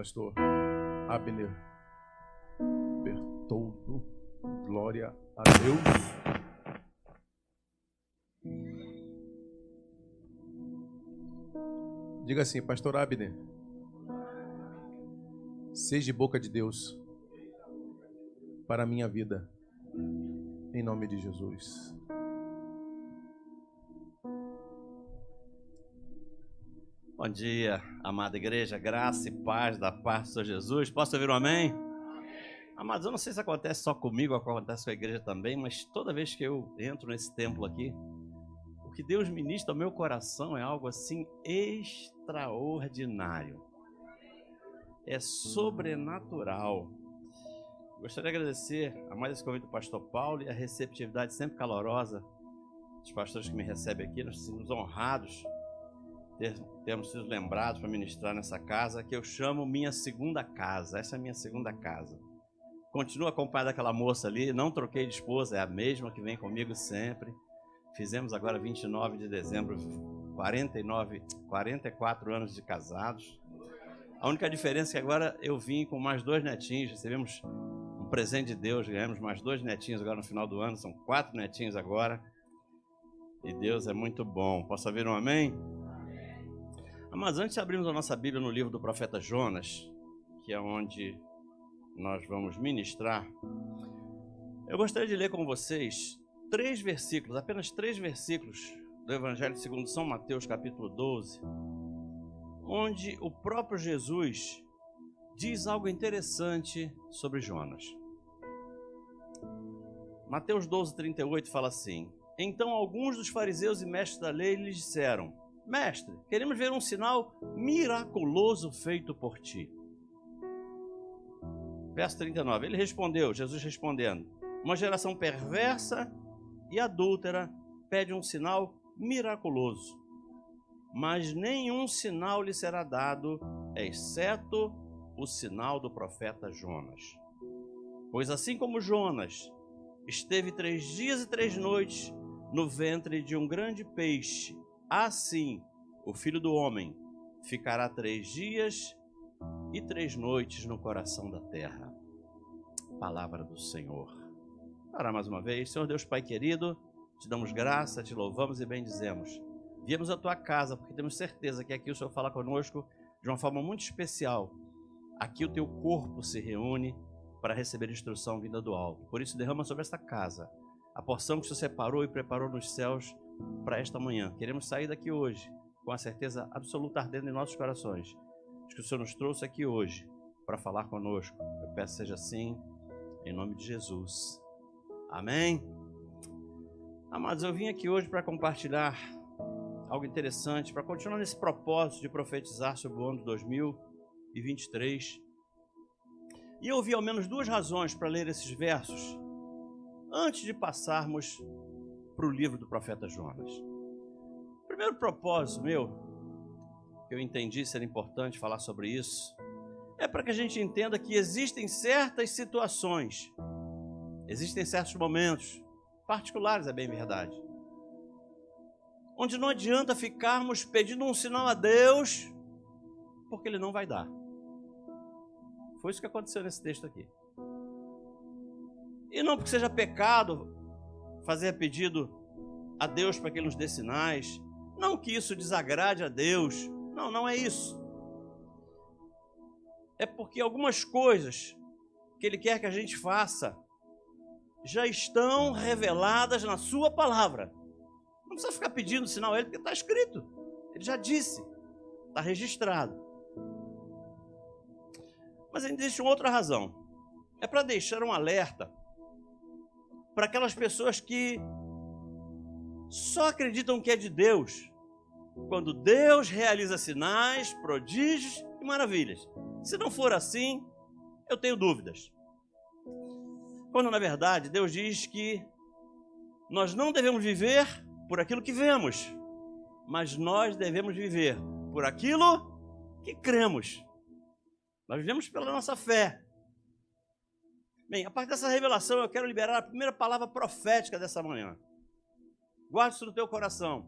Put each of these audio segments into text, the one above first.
pastor Abner Bertoldo. Glória a Deus. Diga assim, pastor Abner, seja boca de Deus para a minha vida, em nome de Jesus. Bom dia, amada igreja, graça e paz da parte do Senhor Jesus. Posso ouvir um amém? Amados, eu não sei se acontece só comigo ou acontece com a igreja também, mas toda vez que eu entro nesse templo aqui, o que Deus ministra ao meu coração é algo assim extraordinário. É sobrenatural. Gostaria de agradecer a mais esse convite do pastor Paulo e a receptividade sempre calorosa dos pastores que me recebem aqui. Nós somos honrados termos sido lembrados para ministrar nessa casa que eu chamo minha segunda casa. Essa é a minha segunda casa. Continuo acompanhado daquela moça ali, não troquei de esposa, é a mesma que vem comigo sempre. Fizemos agora 29 de dezembro, 44 anos de casados. A única diferença é que agora eu vim com mais 2 netinhos, recebemos um presente de Deus, ganhamos mais 2 netinhos agora no final do ano, são 4 netinhos agora. E Deus é muito bom. Posso ouvir um amém? Mas antes de abrirmos a nossa Bíblia no livro do profeta Jonas, que é onde nós vamos ministrar, eu gostaria de ler com vocês 3 versículos, apenas 3 versículos do Evangelho segundo São Mateus, capítulo 12, onde o próprio Jesus diz algo interessante sobre Jonas. Mateus 12, 38 fala assim: Então alguns dos fariseus e mestres da lei lhe disseram: Mestre, queremos ver um sinal miraculoso feito por ti. Verso 39, ele respondeu, Jesus respondendo: Uma geração perversa e adúltera pede um sinal miraculoso, mas nenhum sinal lhe será dado, exceto o sinal do profeta Jonas. Pois assim como Jonas esteve 3 dias e 3 noites no ventre de um grande peixe, assim o Filho do Homem ficará 3 dias e 3 noites no coração da terra. Palavra do Senhor. Ora, mais uma vez, Senhor Deus Pai querido, te damos graça, te louvamos e bendizemos. Viemos à tua casa porque temos certeza que aqui o Senhor fala conosco de uma forma muito especial. Aqui o teu corpo se reúne para receber instrução vinda do alto. Por isso derrama sobre esta casa a porção que o Senhor separou e preparou nos céus para esta manhã. Queremos sair daqui hoje com a certeza absoluta ardendo em nossos corações de que o Senhor nos trouxe aqui hoje para falar conosco. Eu peço que seja assim, em nome de Jesus. Amém? Amados, eu vim aqui hoje para compartilhar algo interessante, para continuar nesse propósito de profetizar sobre o ano de 2023. E eu vi ao menos 2 razões para ler esses versos antes de passarmos para o livro do profeta Jonas. O primeiro propósito meu, que eu entendi ser importante falar sobre isso, é para que a gente entenda que existem certas situações, existem certos momentos, particulares é bem verdade, onde não adianta ficarmos pedindo um sinal a Deus, porque Ele não vai dar. Foi isso que aconteceu nesse texto aqui. E não porque seja pecado fazer pedido a Deus para que Ele nos dê sinais, não que isso desagrade a Deus, não é isso. É porque algumas coisas que Ele quer que a gente faça já estão reveladas na sua palavra. Não precisa ficar pedindo sinal a Ele, porque está escrito. Ele já disse, está registrado. Mas ainda existe uma outra razão. É para deixar um alerta para aquelas pessoas que só acreditam que é de Deus quando Deus realiza sinais, prodígios e maravilhas. Se não for assim, eu tenho dúvidas. Quando, na verdade, Deus diz que nós não devemos viver por aquilo que vemos, mas nós devemos viver por aquilo que cremos. Nós vivemos pela nossa fé. Bem, a partir dessa revelação, eu quero liberar a primeira palavra profética dessa manhã. Guarde isso no teu coração.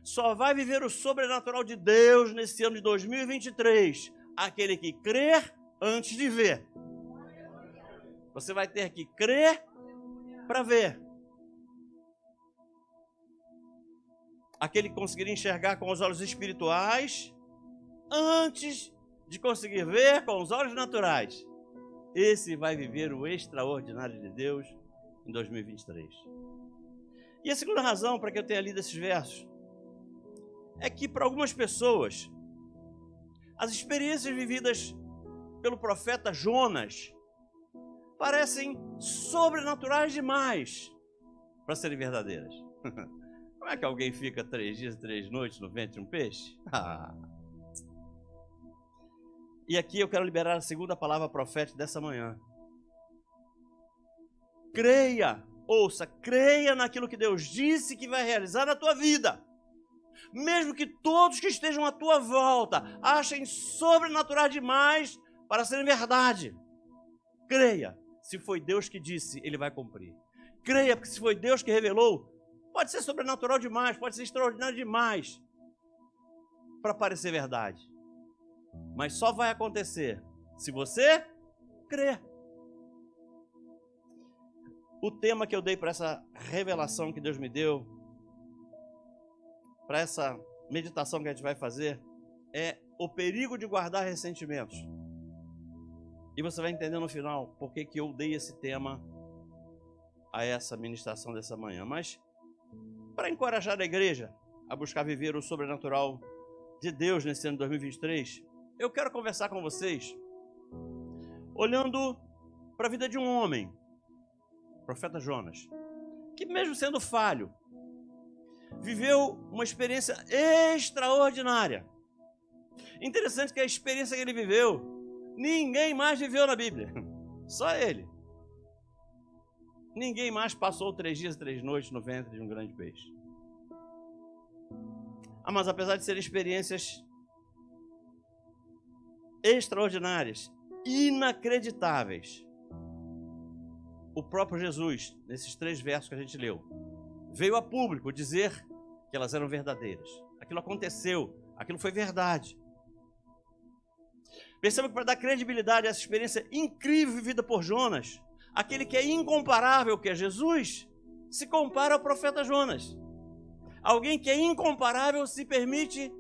Só vai viver o sobrenatural de Deus nesse ano de 2023 aquele que crer antes de ver. Você vai ter que crer para ver. Aquele que conseguir enxergar com os olhos espirituais antes de conseguir ver com os olhos naturais. Esse vai viver o extraordinário de Deus em 2023. E a segunda razão para que eu tenha lido esses versos é que para algumas pessoas as experiências vividas pelo profeta Jonas parecem sobrenaturais demais para serem verdadeiras. Como é que alguém fica 3 dias e 3 noites no ventre de um peixe? E aqui eu quero liberar a segunda palavra profética dessa manhã. Creia, ouça, creia naquilo que Deus disse que vai realizar na tua vida. Mesmo que todos que estejam à tua volta achem sobrenatural demais para serem verdade. Creia, se foi Deus que disse, Ele vai cumprir. Creia, porque se foi Deus que revelou, pode ser sobrenatural demais, pode ser extraordinário demais para parecer verdade. Mas só vai acontecer se você crer. O tema que eu dei para essa revelação que Deus me deu, para essa meditação que a gente vai fazer, é o perigo de guardar ressentimentos. E você vai entender no final por que eu dei esse tema a essa ministração dessa manhã. Mas para encorajar a igreja a buscar viver o sobrenatural de Deus nesse ano de 2023, eu quero conversar com vocês olhando para a vida de um homem, o profeta Jonas, que mesmo sendo falho, viveu uma experiência extraordinária. Interessante que a experiência que ele viveu, ninguém mais viveu na Bíblia, só ele. Ninguém mais passou 3 dias e 3 noites no ventre de um grande peixe. Mas apesar de serem experiências extraordinárias, inacreditáveis, o próprio Jesus, nesses 3 versos que a gente leu, veio a público dizer que elas eram verdadeiras. Aquilo aconteceu, aquilo foi verdade. Perceba que para dar credibilidade a essa experiência incrível vivida por Jonas, aquele que é incomparável, que é Jesus, se compara ao profeta Jonas. Alguém que é incomparável se permite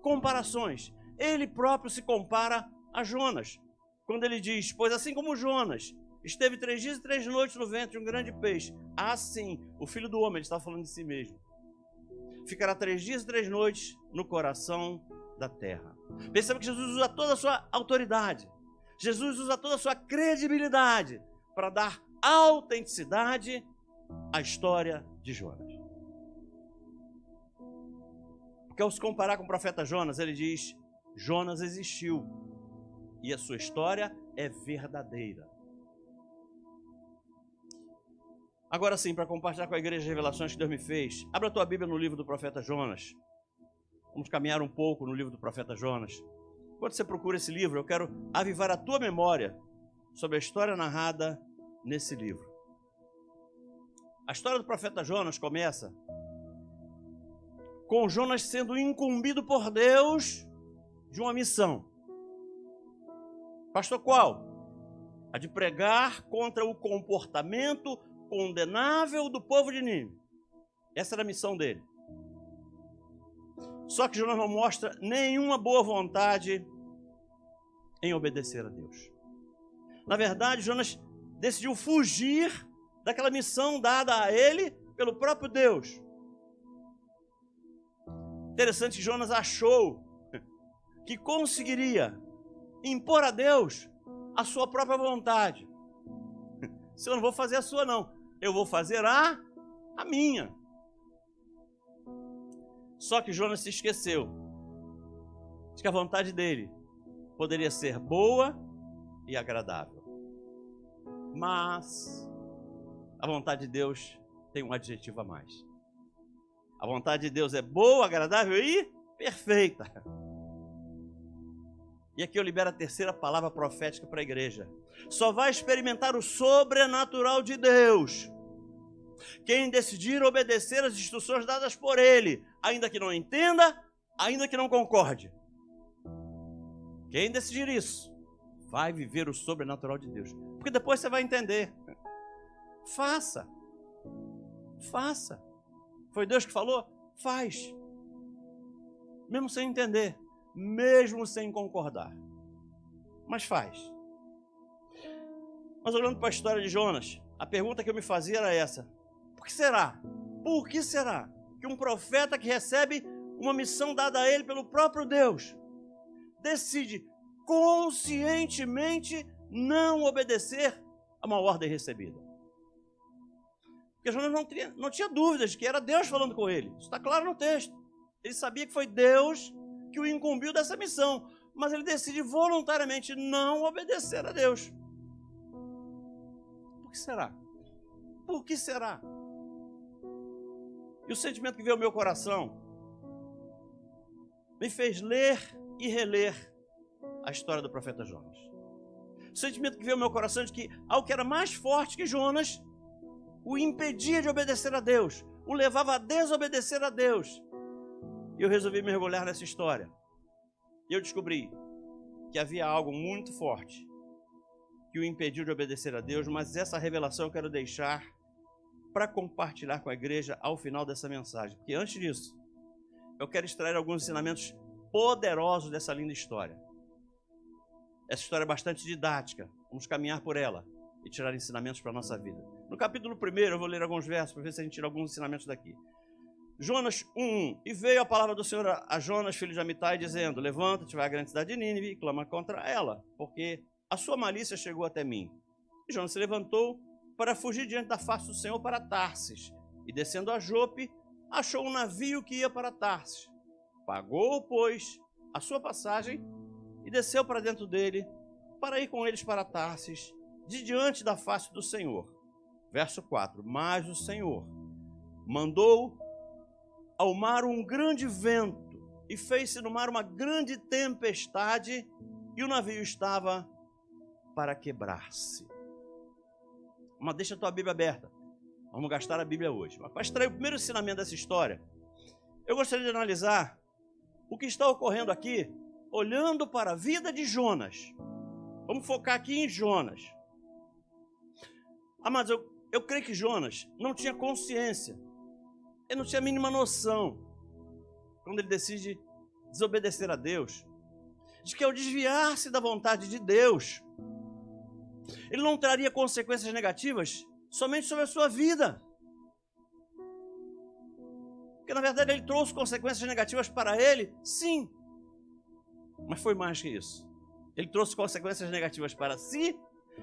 comparações. Ele próprio se compara a Jonas, quando ele diz, pois assim como Jonas esteve 3 dias e 3 noites no ventre de um grande peixe, assim o Filho do Homem, ele está falando de si mesmo, ficará 3 dias e 3 noites no coração da terra. Perceba que Jesus usa toda a sua autoridade, Jesus usa toda a sua credibilidade para dar autenticidade à história de Jonas. Porque ao se comparar com o profeta Jonas, ele diz, Jonas existiu e a sua história é verdadeira. Agora sim, para compartilhar com a igreja as revelações que Deus me fez, abra a tua Bíblia no livro do profeta Jonas. Vamos caminhar um pouco no livro do profeta Jonas. Quando você procura esse livro, eu quero avivar a tua memória sobre a história narrada nesse livro. A história do profeta Jonas começa com Jonas sendo incumbido por Deus de uma missão. Pastor, qual? A de pregar contra o comportamento condenável do povo de Nínive. Essa era a missão dele. Só que Jonas não mostra nenhuma boa vontade em obedecer a Deus. Na verdade, Jonas decidiu fugir daquela missão dada a ele pelo próprio Deus. Interessante que Jonas achou que conseguiria impor a Deus a sua própria vontade. Se eu não vou fazer a sua, não. Eu vou fazer a minha. Só que Jonas se esqueceu de que a vontade dele poderia ser boa e agradável. Mas a vontade de Deus tem um adjetivo a mais. A vontade de Deus é boa, agradável e perfeita. E aqui eu libero a terceira palavra profética para a igreja. Só vai experimentar o sobrenatural de Deus quem decidir obedecer as instruções dadas por Ele, ainda que não entenda, ainda que não concorde. Quem decidir isso vai viver o sobrenatural de Deus. Porque depois você vai entender. Faça. Faça. Foi Deus que falou? Faz. Mesmo sem entender. Mesmo sem concordar. Mas faz. Mas olhando para a história de Jonas, a pergunta que eu me fazia era essa. Por que será? Por que será que um profeta que recebe uma missão dada a ele pelo próprio Deus decide conscientemente não obedecer a uma ordem recebida? Porque Jonas não tinha dúvidas de que era Deus falando com ele. Isso está claro no texto. Ele sabia que foi Deus que o incumbiu dessa missão, mas ele decide voluntariamente não obedecer a Deus. Por que será? Por que será? E o sentimento que veio ao meu coração me fez ler e reler a história do profeta Jonas. O sentimento que veio ao meu coração de que algo que era mais forte que Jonas o impedia de obedecer a Deus, o levava a desobedecer a Deus. E eu resolvi mergulhar nessa história. E eu descobri que havia algo muito forte que o impediu de obedecer a Deus, mas essa revelação eu quero deixar para compartilhar com a igreja ao final dessa mensagem. Porque antes disso, eu quero extrair alguns ensinamentos poderosos dessa linda história. Essa história é bastante didática. Vamos caminhar por ela e tirar ensinamentos para a nossa vida. No capítulo 1, eu vou ler alguns versos para ver se a gente tira alguns ensinamentos daqui. Jonas 1:1. E veio a palavra do Senhor a Jonas, filho de Amitai, dizendo: levanta-te, vai à grande cidade de Nínive e clama contra ela, porque a sua malícia chegou até mim. E Jonas se levantou para fugir diante da face do Senhor para Tarsis. E descendo a Jope, achou um navio que ia para Tarsis. Pagou, pois, a sua passagem e desceu para dentro dele, para ir com eles para Tarsis, de diante da face do Senhor. Verso 4. Mas o Senhor mandou ao mar um grande vento, e fez-se no mar uma grande tempestade, e o navio estava para quebrar-se. Mas deixa a tua Bíblia aberta. Vamos gastar a Bíblia hoje. Mas para extrair o primeiro ensinamento dessa história, eu gostaria de analisar o que está ocorrendo aqui, olhando para a vida de Jonas. Vamos focar aqui em Jonas. Amados, eu creio que Jonas não tinha consciência. Ele não tinha a mínima noção, quando ele decide desobedecer a Deus, de que ao desviar-se da vontade de Deus, ele não traria consequências negativas somente sobre a sua vida. Porque na verdade ele trouxe consequências negativas para ele, sim. Mas foi mais que isso. Ele trouxe consequências negativas para si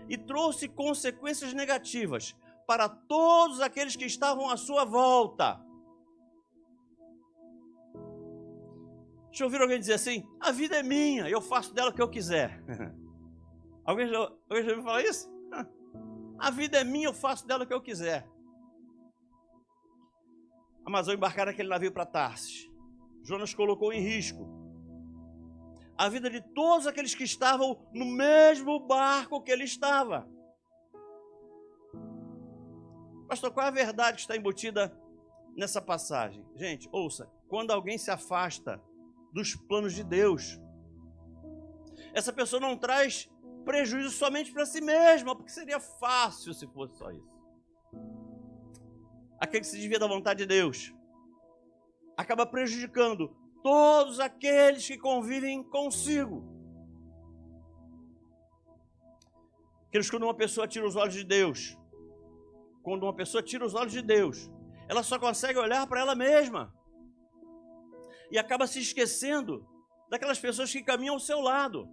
e trouxe consequências negativas para todos aqueles que estavam à sua volta. Deixa eu ouvir alguém dizer assim: a vida é minha, eu faço dela o que eu quiser. Alguém já ouviu falar isso? A vida é minha, eu faço dela o que eu quiser. Mas ao embarcar naquele navio para Tarsis, Jonas colocou em risco a vida de todos aqueles que estavam no mesmo barco que ele estava. Pastor, qual é a verdade que está embutida nessa passagem? Gente, ouça, quando alguém se afasta dos planos de Deus, essa pessoa não traz prejuízo somente para si mesma, porque seria fácil se fosse só isso. Aquele que se desvia da vontade de Deus acaba prejudicando todos aqueles que convivem consigo. Aqueles quando uma pessoa tira os olhos de Deus, quando uma pessoa tira os olhos de Deus, ela só consegue olhar para ela mesma e acaba se esquecendo daquelas pessoas que caminham ao seu lado.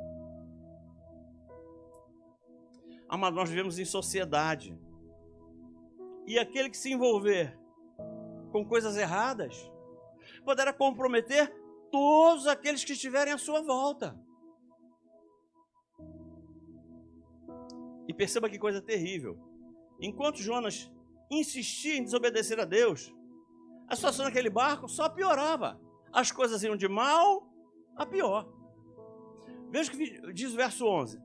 Mas nós vivemos em sociedade, e aquele que se envolver com coisas erradas poderá comprometer todos aqueles que estiverem à sua volta. E perceba que coisa terrível. Enquanto Jonas insistia em desobedecer a Deus, a situação naquele barco só piorava. As coisas iam de mal a pior. Veja o que diz o verso 11.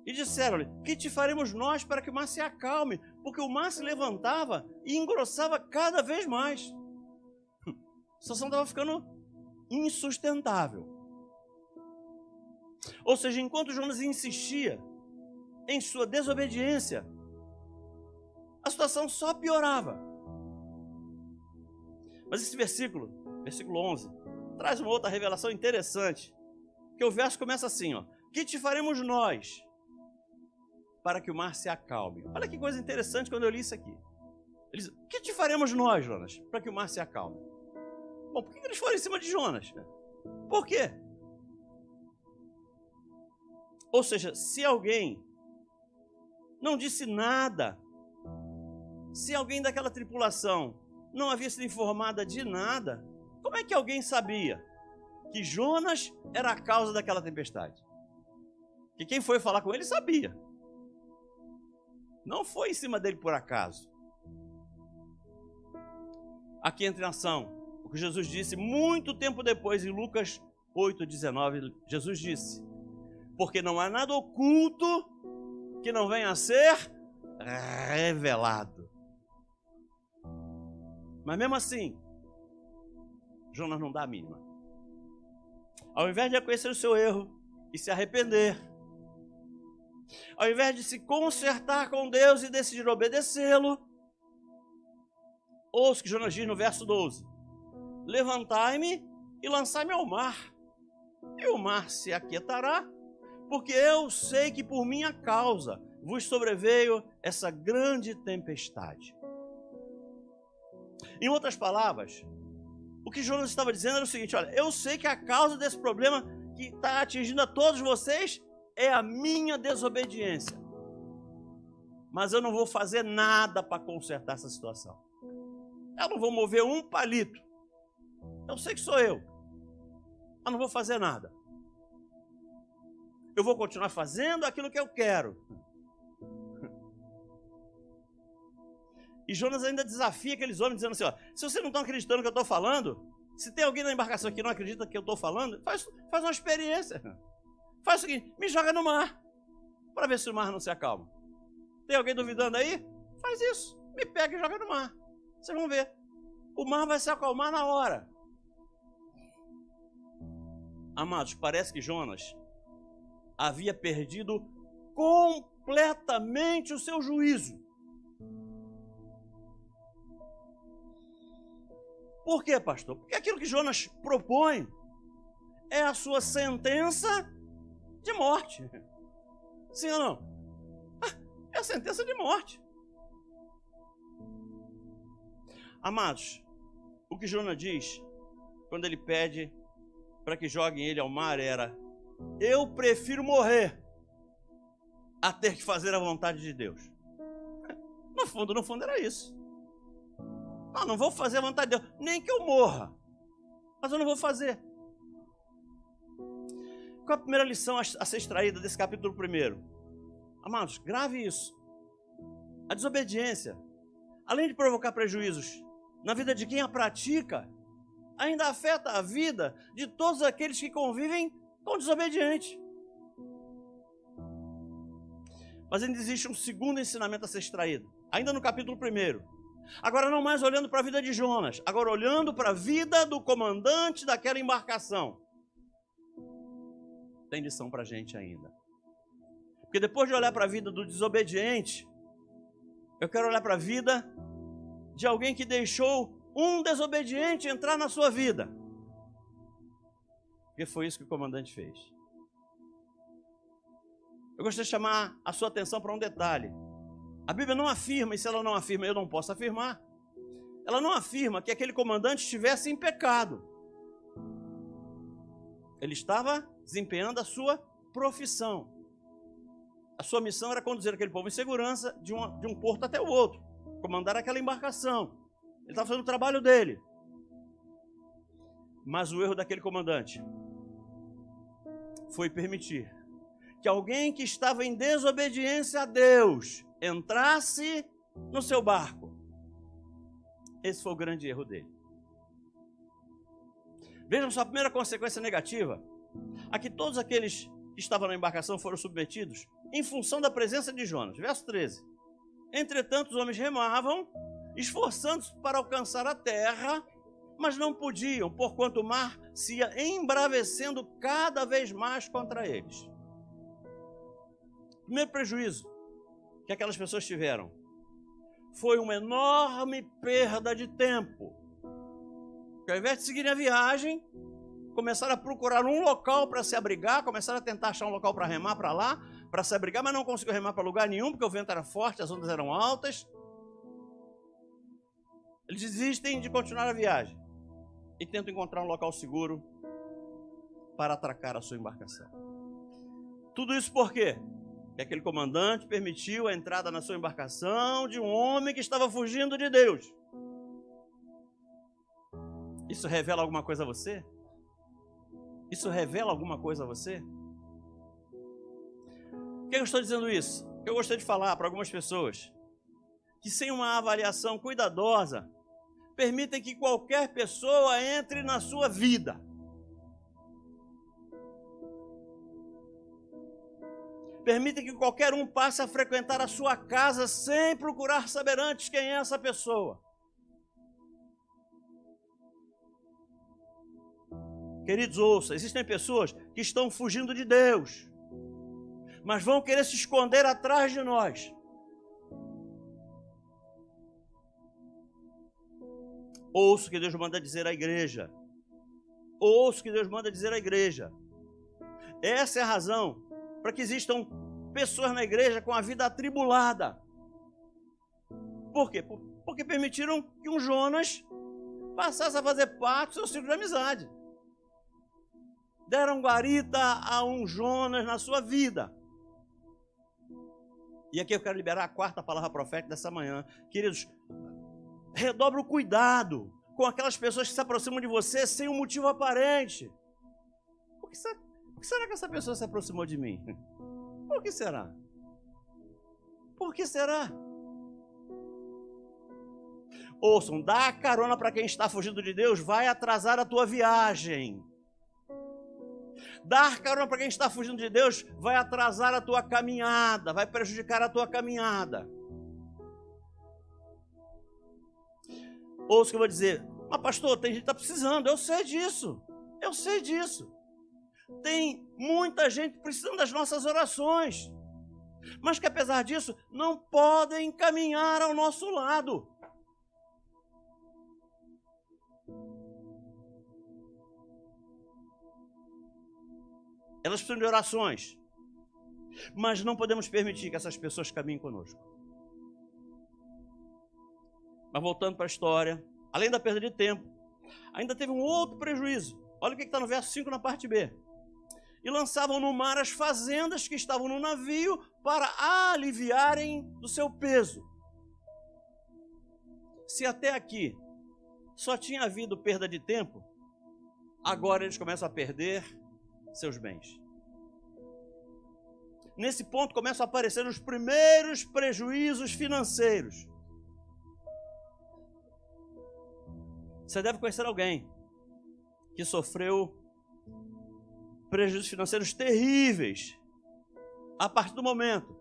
E disseram-lhe: que te faremos nós para que o mar se acalme? Porque o mar se levantava e engrossava cada vez mais. A situação estava ficando insustentável. Ou seja, enquanto Jonas insistia em sua desobediência, a situação só piorava. Mas esse versículo 11, traz uma outra revelação interessante, que o verso começa assim, ó: que te faremos nós para que o mar se acalme? Olha que coisa interessante quando eu li isso aqui. Ele diz: o que te faremos nós, Jonas, para que o mar se acalme? Bom, por que eles foram em cima de Jonas? Por quê? Ou seja, se alguém não disse nada, se alguém daquela tripulação não havia sido informada de nada, como é que alguém sabia que Jonas era a causa daquela tempestade? Que quem foi falar com ele sabia. Não foi em cima dele por acaso. Aqui entra em ação o que Jesus disse muito tempo depois, em Lucas 8,19. Jesus disse: porque não há nada oculto que não venha a ser revelado. Mas mesmo assim, Jonas não dá a mínima. Ao invés de reconhecer o seu erro e se arrepender, ao invés de se consertar com Deus e decidir obedecê-lo, ouça o que Jonas diz no verso 12: levantai-me e lançai-me ao mar, e o mar se aquietará, porque eu sei que por minha causa vos sobreveio essa grande tempestade. Em outras palavras, o que Jonas estava dizendo era o seguinte: olha, eu sei que a causa desse problema que está atingindo a todos vocês é a minha desobediência, mas eu não vou fazer nada para consertar essa situação. Eu não vou mover um palito. Eu sei que sou eu, mas não vou fazer nada. Eu vou continuar fazendo aquilo que eu quero. E Jonas ainda desafia aqueles homens, dizendo assim: ó, se vocês não estão acreditando no que eu estou falando, se tem alguém na embarcação que não acredita no que eu estou falando, faz uma experiência. Faz o seguinte: me joga no mar, para ver se o mar não se acalma. Tem alguém duvidando aí? Faz isso. Me pega e joga no mar. Vocês vão ver. O mar vai se acalmar na hora. Amados, parece que Jonas havia perdido completamente o seu juízo. Por quê, pastor? Porque aquilo que Jonas propõe é a sua sentença de morte. Sim ou não? É a sentença de morte. Amados, o que Jonas diz quando ele pede para que joguem ele ao mar era: eu prefiro morrer a ter que fazer a vontade de Deus. No fundo era isso. Não vou fazer a vontade de Deus, nem que eu morra, mas eu não vou fazer. Qual a primeira lição a ser extraída desse capítulo 1? Amados, grave isso. A desobediência, além de provocar prejuízos na vida de quem a pratica, ainda afeta a vida de todos aqueles que convivem com o desobediente. Mas ainda existe um segundo ensinamento a ser extraído, ainda no capítulo 1. Agora não mais olhando para a vida de Jonas, agora olhando para a vida do comandante daquela embarcação. Tem lição para a gente ainda. Porque depois de olhar para a vida do desobediente, eu quero olhar para a vida de alguém que deixou um desobediente entrar na sua vida. Porque foi isso que o comandante fez. Eu gostaria de chamar a sua atenção para um detalhe. A Bíblia não afirma, e se ela não afirma, eu não posso afirmar. Ela não afirma que aquele comandante estivesse em pecado. Ele estava desempenhando a sua profissão. A sua missão era conduzir aquele povo em segurança de um porto até o outro, comandar aquela embarcação. Ele estava fazendo o trabalho dele. Mas o erro daquele comandante foi permitir que alguém que estava em desobediência a Deus entrasse no seu barco. Esse foi o grande erro dele. Vejam só, a primeira consequência negativa: aqui todos aqueles que estavam na embarcação foram submetidos em função da presença de Jonas. Verso 13. Entretanto, os homens remavam, esforçando-se para alcançar a terra, mas não podiam, porquanto o mar se ia embravecendo cada vez mais contra eles. Primeiro prejuízo que aquelas pessoas tiveram foi uma enorme perda de tempo. Porque ao invés de seguirem a viagem, começaram a procurar um local para se abrigar, começaram a tentar achar um local para remar para lá, para se abrigar, mas não conseguiu remar para lugar nenhum, porque o vento era forte, as ondas eram altas. Eles desistem de continuar a viagem e tentam encontrar um local seguro para atracar a sua embarcação. Tudo isso por quê? Porque aquele comandante permitiu a entrada na sua embarcação de um homem que estava fugindo de Deus. Isso revela alguma coisa a você? Isso revela alguma coisa a você? Por que eu estou dizendo isso? Eu gostaria de falar para algumas pessoas que, sem uma avaliação cuidadosa, permitem que qualquer pessoa entre na sua vida. Permitem que qualquer um passe a frequentar a sua casa sem procurar saber antes quem é essa pessoa. Queridos, ouça, existem pessoas que estão fugindo de Deus, mas vão querer se esconder atrás de nós. Ouça o que Deus manda dizer à igreja. Ouça o que Deus manda dizer à igreja. Essa é a razão para que existam pessoas na igreja com a vida atribulada. Por quê? Porque permitiram que um Jonas passasse a fazer parte do seu ciclo de amizade. Deram guarita a um Jonas na sua vida. E aqui eu quero liberar a quarta palavra profética dessa manhã. Queridos, redobre o cuidado com aquelas pessoas que se aproximam de você sem um motivo aparente. Por que será que essa pessoa se aproximou de mim? Por que será? Por que será? Ouçam, dar carona para quem está fugindo de Deus vai atrasar a tua viagem. Dar carona para quem está fugindo de Deus vai atrasar a tua caminhada, vai prejudicar a tua caminhada. Ouça o que eu vou dizer. Mas pastor, tem gente que está precisando, eu sei disso. Eu sei disso. Tem muita gente precisando das nossas orações. Mas que apesar disso, não podem caminhar ao nosso lado. Elas precisam de orações. Mas não podemos permitir que essas pessoas caminhem conosco. Mas voltando para a história, além da perda de tempo, ainda teve um outro prejuízo. Olha o que está no verso 5 na parte B. E lançavam no mar as fazendas que estavam no navio para aliviarem do seu peso. Se até aqui só tinha havido perda de tempo, agora eles começam a perder seus bens. Nesse ponto começam a aparecer os primeiros prejuízos financeiros. Você deve conhecer alguém que sofreu prejuízos financeiros terríveis a partir do momento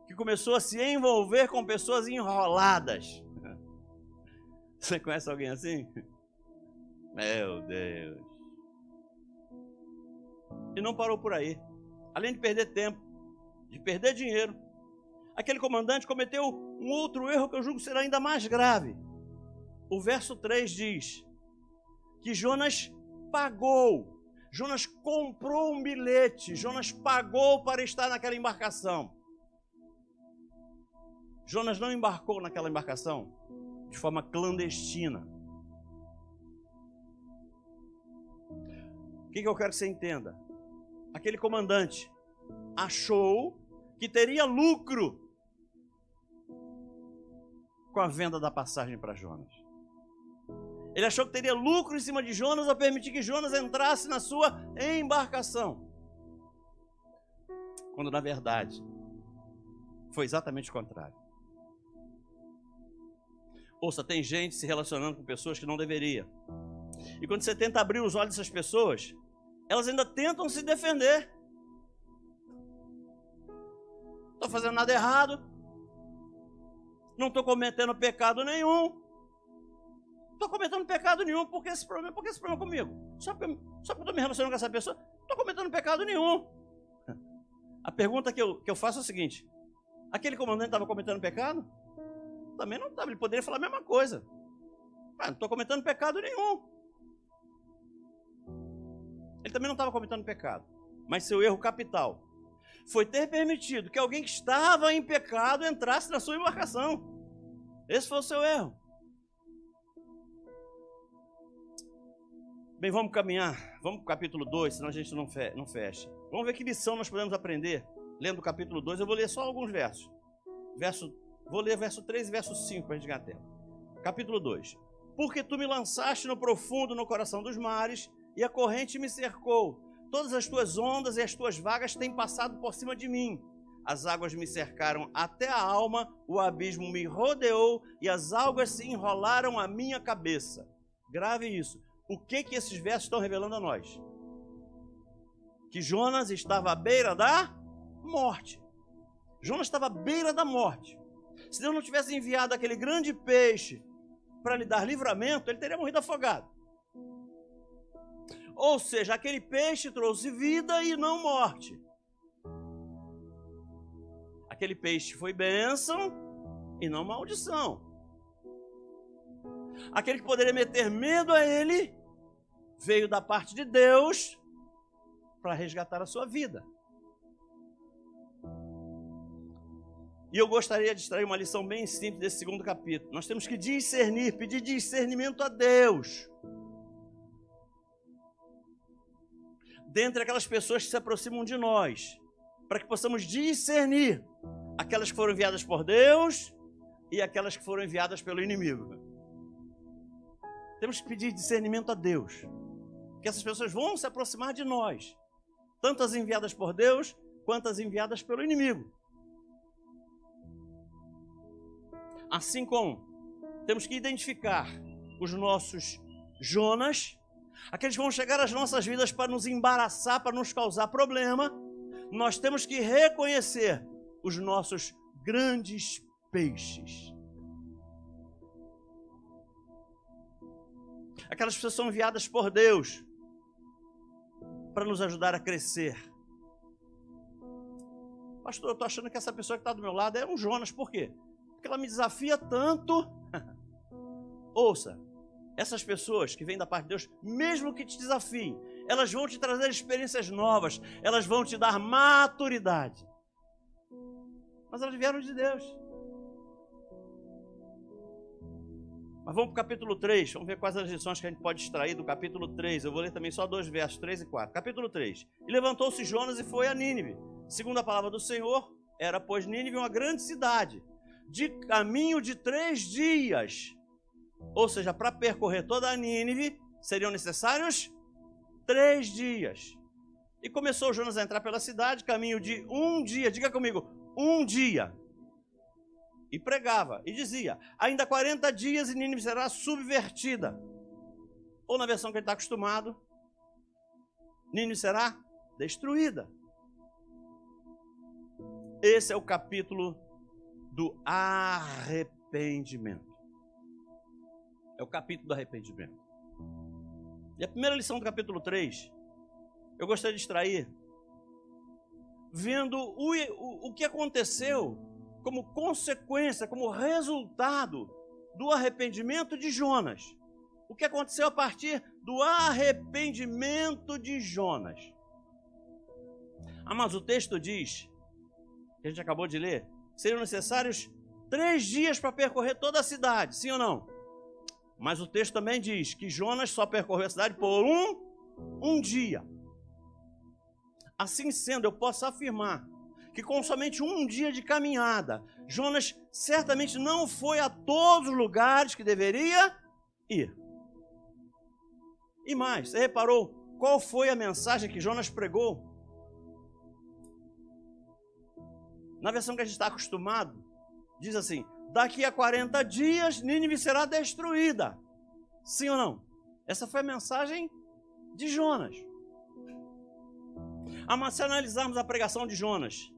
que começou a se envolver com pessoas enroladas. Você conhece alguém assim? Meu Deus. E não parou por aí. Além de perder tempo, de perder dinheiro, aquele comandante cometeu um outro erro que eu julgo ser ainda mais grave. O verso 3 diz que Jonas pagou. Jonas comprou um bilhete. Jonas pagou para estar naquela embarcação. Jonas não embarcou naquela embarcação de forma clandestina. O que eu quero que você entenda? Aquele comandante achou que teria lucro com a venda da passagem para Jonas. Ele achou que teria lucro em cima de Jonas ao permitir que Jonas entrasse na sua embarcação. Quando, na verdade, foi exatamente o contrário. Ouça, tem gente se relacionando com pessoas que não deveria. E quando você tenta abrir os olhos dessas pessoas, elas ainda tentam se defender. Não estou fazendo nada errado. Não estou cometendo pecado nenhum. estou cometendo pecado nenhum, por que esse problema comigo? Só porque eu estou me relacionando com essa pessoa, não estou cometendo pecado nenhum. A pergunta que eu faço é o seguinte: aquele comandante estava cometendo pecado? Também não estava, ele poderia falar a mesma coisa. Não estou cometendo pecado nenhum. Ele também não estava cometendo pecado. Mas seu erro capital foi ter permitido que alguém que estava em pecado entrasse na sua embarcação. Esse foi o seu erro. Bem, vamos caminhar. Vamos para o capítulo 2, senão a gente não fecha. Vamos ver que lição nós podemos aprender lendo o capítulo 2. Eu vou ler só alguns versos. Vou ler verso 3 e verso 5 para a gente ganhar tempo. Capítulo 2. Porque tu me lançaste no profundo, no coração dos mares, e a corrente me cercou. Todas as tuas ondas e as tuas vagas têm passado por cima de mim. As águas me cercaram até a alma, o abismo me rodeou, e as águas se enrolaram à minha cabeça. Grave isso. O que esses versos estão revelando a nós? Que Jonas estava à beira da morte. Jonas estava à beira da morte. Se Deus não tivesse enviado aquele grande peixe para lhe dar livramento, ele teria morrido afogado. Ou seja, aquele peixe trouxe vida e não morte. Aquele peixe foi bênção e não maldição. Aquele que poderia meter medo a ele, veio da parte de Deus para resgatar a sua vida. E eu gostaria de extrair uma lição bem simples desse segundo capítulo. Nós temos que discernir, pedir discernimento a Deus. Dentre aquelas pessoas que se aproximam de nós, para que possamos discernir aquelas que foram enviadas por Deus e aquelas que foram enviadas pelo inimigo. Temos que pedir discernimento a Deus, que essas pessoas vão se aproximar de nós, tanto as enviadas por Deus, quanto as enviadas pelo inimigo. Assim como temos que identificar os nossos Jonas, aqueles que vão chegar às nossas vidas para nos embaraçar, para nos causar problema, nós temos que reconhecer os nossos grandes peixes. Aquelas pessoas são enviadas por Deus para nos ajudar a crescer. Pastor, eu estou achando que essa pessoa que está do meu lado é um Jonas. Por quê? Porque ela me desafia tanto. Ouça, essas pessoas que vêm da parte de Deus, mesmo que te desafiem, elas vão te trazer experiências novas, elas vão te dar maturidade. Mas elas vieram de Deus. Mas vamos para o capítulo 3, vamos ver quais as lições que a gente pode extrair do capítulo 3. Eu vou ler também só 2 versos, 3 e 4. Capítulo 3. E levantou-se Jonas e foi a Nínive. Segundo a palavra do Senhor, era, pois, Nínive uma grande cidade, de caminho de 3 dias. Ou seja, para percorrer toda a Nínive, seriam necessários 3 dias. E começou Jonas a entrar pela cidade, caminho de 1 dia. Diga comigo, 1 dia. E pregava, e dizia, ainda 40 dias e Nínive será subvertida. Ou na versão que ele está acostumado, Nínive será destruída. Esse é o capítulo do arrependimento. É o capítulo do arrependimento. E a primeira lição do capítulo 3, eu gostaria de extrair, vendo o que aconteceu como consequência, como resultado do arrependimento de Jonas. O que aconteceu a partir do arrependimento de Jonas. Mas o texto diz, que a gente acabou de ler, seriam necessários 3 dias para percorrer toda a cidade, sim ou não? Mas o texto também diz que Jonas só percorreu a cidade por um dia. Assim sendo, eu posso afirmar que com somente 1 dia de caminhada, Jonas certamente não foi a todos os lugares que deveria ir. E mais, você reparou qual foi a mensagem que Jonas pregou? Na versão que a gente está acostumado, diz assim, daqui a 40 dias Nínive será destruída. Sim ou não? Essa foi a mensagem de Jonas. Mas se analisarmos a pregação de Jonas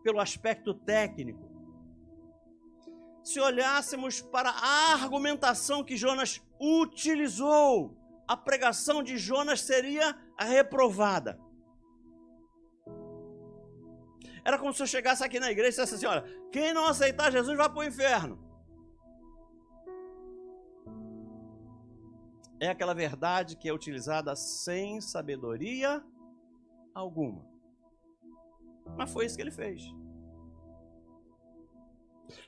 pelo aspecto técnico, se olhássemos para a argumentação que Jonas utilizou, a pregação de Jonas seria reprovada. Era como se eu chegasse aqui na igreja e dissesse assim, olha, quem não aceitar Jesus vai para o inferno. É aquela verdade que é utilizada sem sabedoria alguma. Mas foi isso que ele fez.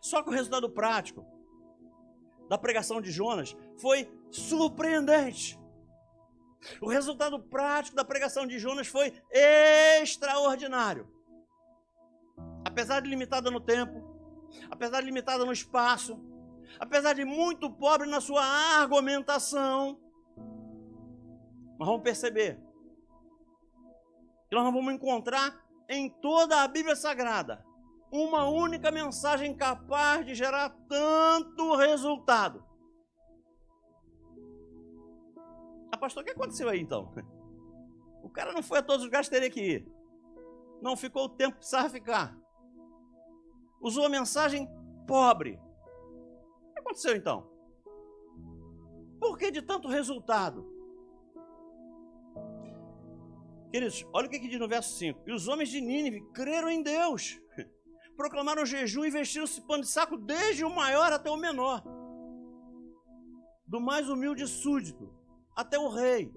Só que o resultado prático da pregação de Jonas foi surpreendente. O resultado prático da pregação de Jonas foi extraordinário. Apesar de limitada no tempo, apesar de limitada no espaço, apesar de muito pobre na sua argumentação, nós vamos perceber que nós vamos encontrar em toda a Bíblia Sagrada uma única mensagem capaz de gerar tanto resultado. Ah, pastor, o que aconteceu aí então? O cara não foi a todos os lugares que teria que ir. Não ficou o tempo que precisava ficar. Usou a mensagem pobre. O que aconteceu então? Por que de tanto resultado? Queridos, olha o que diz no verso 5. E os homens de Nínive creram em Deus. Proclamaram jejum e vestiram-se pano de saco desde o maior até o menor. Do mais humilde súdito até o rei.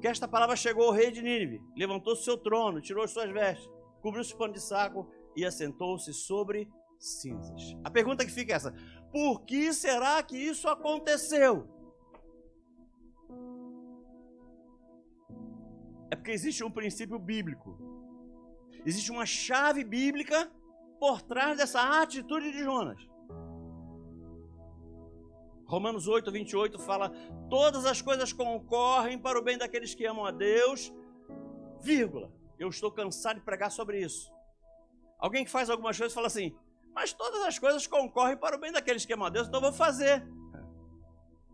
Que esta palavra chegou ao rei de Nínive. Levantou seu trono, tirou as suas vestes, cobriu-se de pano de saco e assentou-se sobre cinzas. A pergunta que fica é essa: por que será que isso aconteceu? É porque existe um princípio bíblico. Existe uma chave bíblica por trás dessa atitude de Jonas. Romanos 8, 28 fala: todas as coisas concorrem para o bem daqueles que amam a Deus, vírgula. Eu estou cansado de pregar sobre isso. Alguém que faz algumas coisas fala assim: mas todas as coisas concorrem para o bem daqueles que amam a Deus, então eu vou fazer.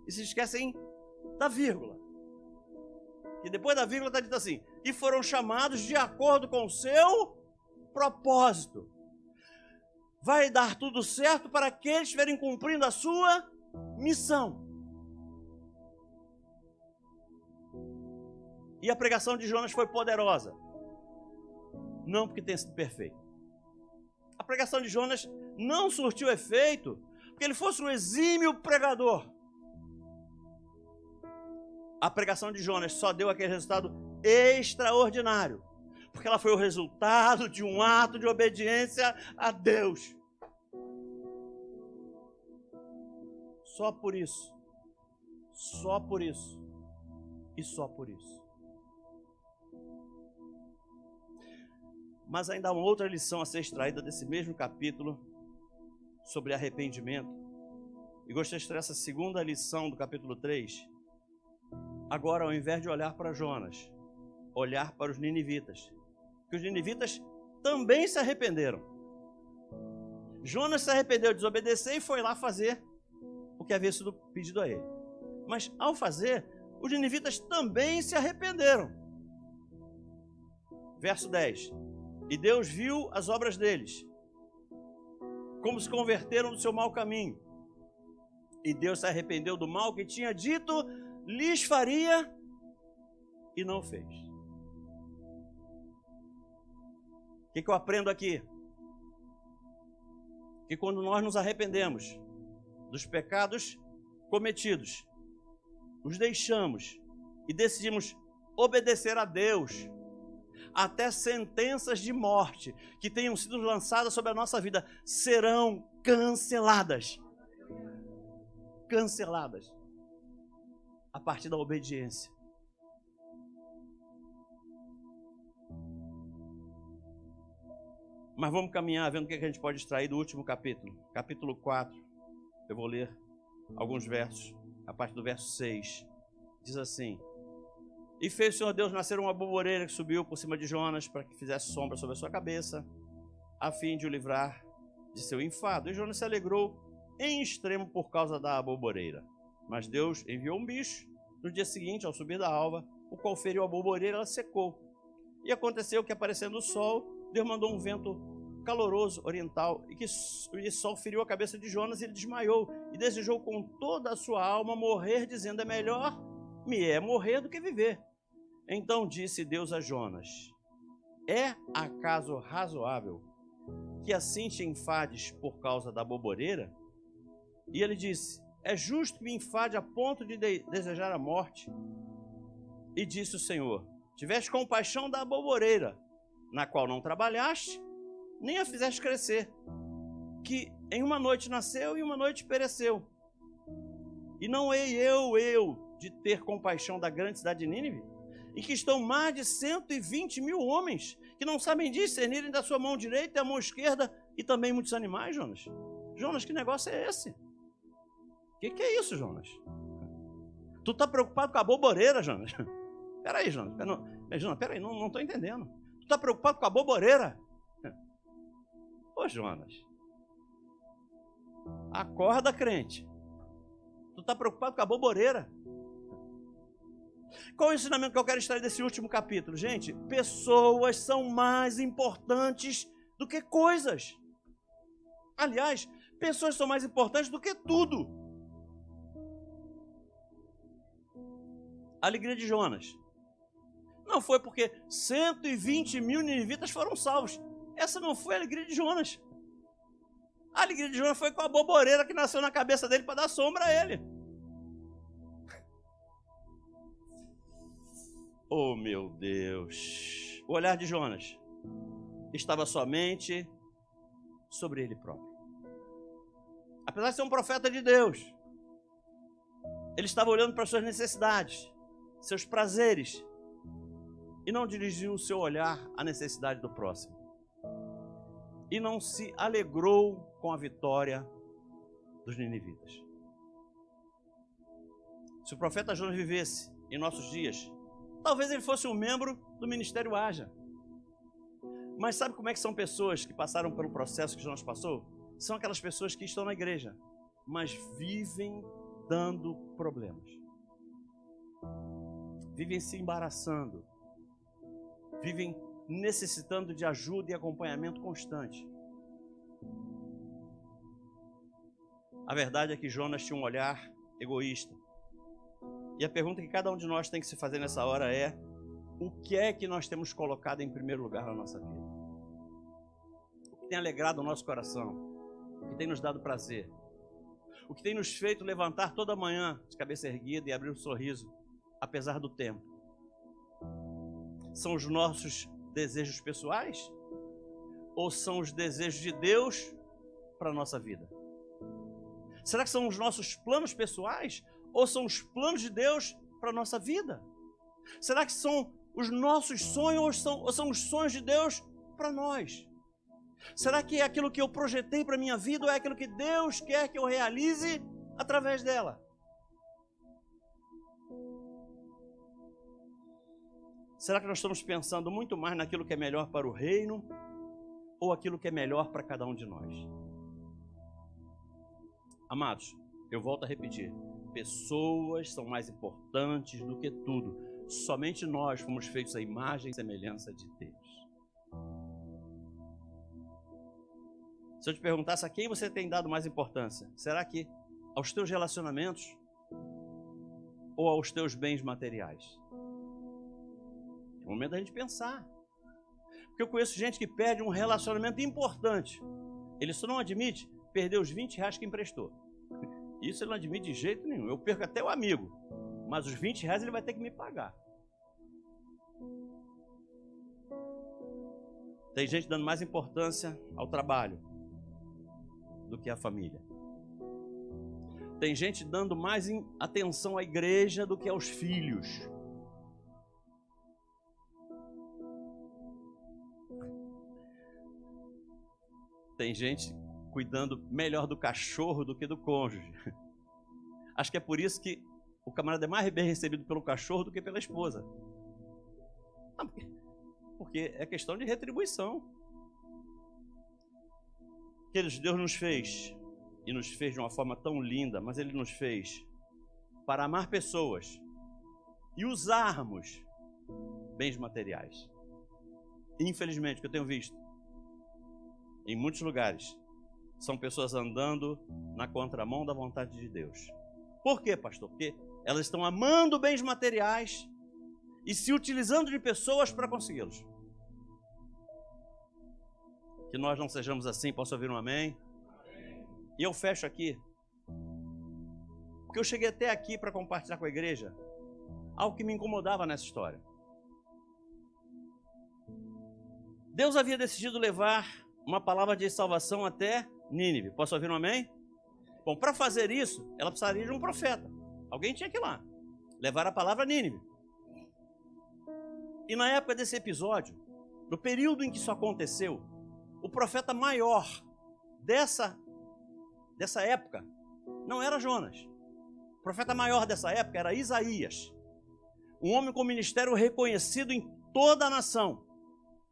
E se esquecem da vírgula. E depois da vírgula está dito assim: e foram chamados de acordo com o seu propósito. Vai dar tudo certo para aqueles que estiverem cumprindo a sua missão. E a pregação de Jonas foi poderosa. Não porque tenha sido perfeito. A pregação de Jonas não surtiu efeito porque ele fosse um exímio pregador. A pregação de Jonas só deu aquele resultado extraordinário porque ela foi o resultado de um ato de obediência a Deus. Só por isso. Só por isso. E só por isso. Mas ainda há uma outra lição a ser extraída desse mesmo capítulo sobre arrependimento. E gostaria de extrair essa segunda lição do capítulo 3. Agora, ao invés de olhar para Jonas, olhar para os ninivitas. Que os ninivitas também se arrependeram. Jonas se arrependeu de desobedecer e foi lá fazer o que havia sido pedido a ele. Mas ao fazer, os ninivitas também se arrependeram. Verso 10. E Deus viu as obras deles, como se converteram do seu mau caminho. E Deus se arrependeu do mal que tinha dito lhes faria e não fez. O que eu aprendo aqui? Que quando nós nos arrependemos dos pecados cometidos, os deixamos e decidimos obedecer a Deus, até sentenças de morte que tenham sido lançadas sobre a nossa vida serão canceladas. Canceladas. A partir da obediência. Mas vamos caminhar vendo o que a gente pode extrair do último capítulo. Capítulo 4. Eu vou ler alguns versos. A partir do verso 6. Diz assim: e fez o Senhor Deus nascer uma aboboreira que subiu por cima de Jonas para que fizesse sombra sobre a sua cabeça, a fim de o livrar de seu enfado. E Jonas se alegrou em extremo por causa da aboboreira. Mas Deus enviou um bicho no dia seguinte, ao subir da alva, o qual feriu a aboboreira e ela secou. E aconteceu que, aparecendo o sol, Deus mandou um vento caloroso oriental, e que o sol feriu a cabeça de Jonas, e ele desmaiou, e desejou com toda a sua alma morrer, dizendo: é melhor me é morrer do que viver. Então disse Deus a Jonas: é acaso razoável que assim te enfades por causa da boboreira? E ele disse: é justo que me enfade a ponto de desejar a morte. E disse o Senhor: tiveste compaixão da boboreira, na qual não trabalhaste, nem a fizeste crescer, que em uma noite nasceu e uma noite pereceu. E não hei eu de ter compaixão da grande cidade de Nínive, em que estão mais de 120.000 homens, que não sabem discernirem da sua mão direita e a mão esquerda, e também muitos animais, Jonas? Jonas, que negócio é esse? O que é isso, Jonas? Tu tá preocupado com a boboreira, Jonas? Peraí, Jonas. Peraí, não estou entendendo. Tu tá preocupado com a boboreira? Ô, Jonas. Acorda, crente. Tu tá preocupado com a boboreira? Qual é o ensinamento que eu quero extrair desse último capítulo? Gente, pessoas são mais importantes do que coisas. Aliás, pessoas são mais importantes do que tudo. A alegria de Jonas não foi porque 120.000 ninivitas foram salvos. Essa não foi a alegria de Jonas. A alegria de Jonas foi com a boboreira que nasceu na cabeça dele para dar sombra a ele. Oh, meu Deus. O olhar de Jonas estava somente sobre ele próprio. Apesar de ser um profeta de Deus, ele estava olhando para as suas necessidades, seus prazeres, e não dirigiu o seu olhar à necessidade do próximo. E não se alegrou com a vitória dos ninivitas. Se o profeta Jonas vivesse em nossos dias, talvez ele fosse um membro do Ministério Haja. Mas sabe como é que são pessoas que passaram pelo processo que Jonas passou? São aquelas pessoas que estão na igreja, mas vivem dando problemas. Vivem se embaraçando. Vivem necessitando de ajuda e acompanhamento constante. A verdade é que Jonas tinha um olhar egoísta. E a pergunta que cada um de nós tem que se fazer nessa hora é: o que é que nós temos colocado em primeiro lugar na nossa vida? O que tem alegrado o nosso coração? O que tem nos dado prazer? O que tem nos feito levantar toda manhã de cabeça erguida e abrir um sorriso, apesar do tempo? São os nossos desejos pessoais? Ou são os desejos de Deus para a nossa vida? Será que são os nossos planos pessoais? Ou são os planos de Deus para a nossa vida? Será que são os nossos sonhos ou são os sonhos de Deus para nós? Será que é aquilo que eu projetei para a minha vida ou é aquilo que Deus quer que eu realize através dela? Será que nós estamos pensando muito mais naquilo que é melhor para o reino ou aquilo que é melhor para cada um de nós? Amados, eu volto a repetir. Pessoas são mais importantes do que tudo. Somente nós fomos feitos à imagem e semelhança de Deus. Se eu te perguntasse a quem você tem dado mais importância, será que aos teus relacionamentos ou aos teus bens materiais? É o momento da gente pensar. Porque eu conheço gente que perde um relacionamento importante. Ele só não admite perder os 20 reais que emprestou. Isso ele não admite de jeito nenhum. Eu perco até o amigo, mas os 20 reais ele vai ter que me pagar. Tem gente dando mais importância ao trabalho do que à família. Tem gente dando mais atenção à igreja do que aos filhos. Tem gente cuidando melhor do cachorro do que do cônjuge. Acho que é por isso que o camarada é mais bem recebido pelo cachorro do que pela esposa. Porque é questão de retribuição. Queridos, Deus nos fez, e nos fez de uma forma tão linda, mas Ele nos fez para amar pessoas e usarmos bens materiais. Infelizmente, o que eu tenho visto, em muitos lugares, são pessoas andando na contramão da vontade de Deus. Por quê, pastor? Porque elas estão amando bens materiais e se utilizando de pessoas para consegui-los. Que nós não sejamos assim. Posso ouvir um amém? Amém. E eu fecho aqui, porque eu cheguei até aqui para compartilhar com a igreja algo que me incomodava nessa história. Deus havia decidido levar uma palavra de salvação até Nínive. Posso ouvir um amém? Bom, para fazer isso, ela precisaria de um profeta. Alguém tinha que ir lá, levar a palavra a Nínive. E na época desse episódio, no período em que isso aconteceu, o profeta maior dessa época não era Jonas. O profeta maior dessa época era Isaías, um homem com ministério reconhecido em toda a nação.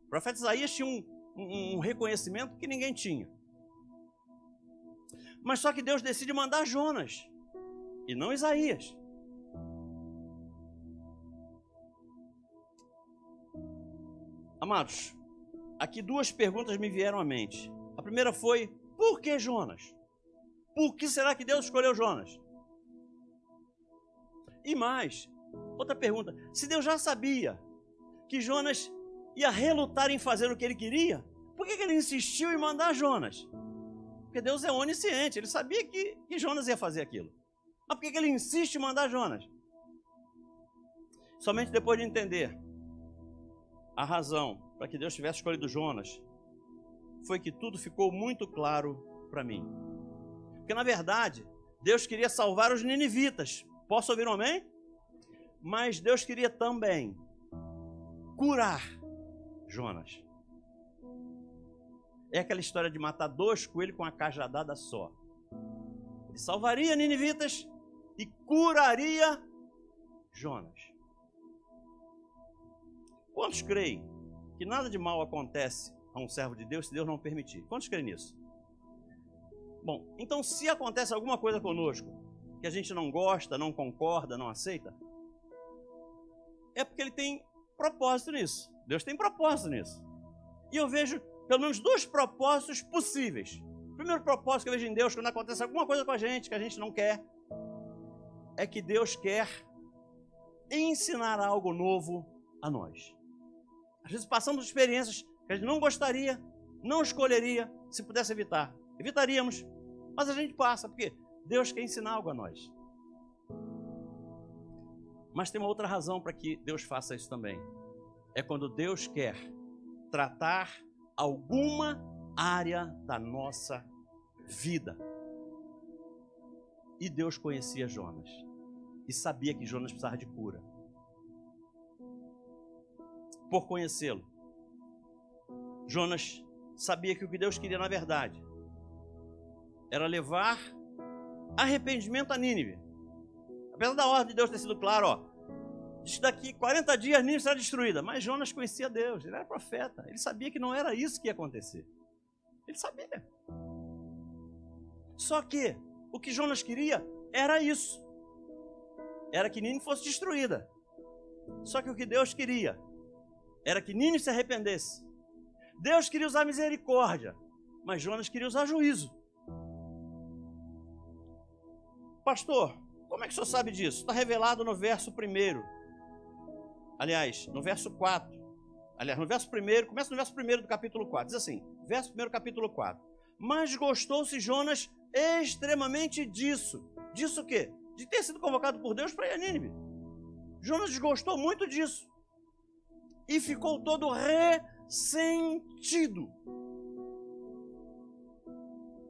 O profeta Isaías tinha um reconhecimento que ninguém tinha. Mas só que Deus decide mandar Jonas e não Isaías. Amados, aqui duas perguntas me vieram à mente. A primeira foi, por que Jonas? Por que será que Deus escolheu Jonas? E mais, outra pergunta, se Deus já sabia que Jonas ia relutar em fazer o que ele queria, por que ele insistiu em mandar Jonas? Porque Deus é onisciente, ele sabia que Jonas ia fazer aquilo. Mas por que ele insiste em mandar Jonas? Somente depois de entender a razão para que Deus tivesse escolhido Jonas, foi que tudo ficou muito claro para mim. Porque na verdade, Deus queria salvar os ninivitas. Posso ouvir um amém? Mas Deus queria também curar Jonas. É aquela história de matar 2 coelhos com uma cajadada só. Ele salvaria ninivitas e curaria Jonas. Quantos creem que nada de mal acontece a um servo de Deus se Deus não permitir? Quantos creem nisso? Bom, então se acontece alguma coisa conosco que a gente não gosta, não concorda, não aceita, é porque ele tem propósito nisso. Deus tem propósito nisso. E eu vejo pelo menos 2 propósitos possíveis. O primeiro propósito que eu vejo em Deus quando acontece alguma coisa com a gente que a gente não quer, é que Deus quer ensinar algo novo a nós. Às vezes passamos experiências que a gente não gostaria, não escolheria, se pudesse evitar. Evitaríamos, mas a gente passa, porque Deus quer ensinar algo a nós. Mas tem uma outra razão para que Deus faça isso também. É quando Deus quer tratar alguma área da nossa vida. E Deus conhecia Jonas e sabia que Jonas precisava de cura. Por conhecê-lo, Jonas sabia que o que Deus queria na verdade era levar arrependimento a Nínive. Apesar da ordem de Deus ter sido claro, diz que daqui 40 dias Nínive será destruída. Mas Jonas conhecia Deus, ele era profeta. Ele sabia que não era isso que ia acontecer. Ele sabia. Só que o que Jonas queria era isso. Era que Nínive fosse destruída. Só que o que Deus queria era que Nínive se arrependesse. Deus queria usar misericórdia, mas Jonas queria usar juízo. Pastor, como é que o senhor sabe disso? Está revelado no verso 1. Aliás, no verso 4. Aliás, no verso 1, começa no verso 1 do capítulo 4. Diz assim, verso 1, capítulo 4. Mas gostou-se Jonas extremamente disso. Disso o quê? De ter sido convocado por Deus para ir a Nínive. Jonas desgostou muito disso. E ficou todo ressentido.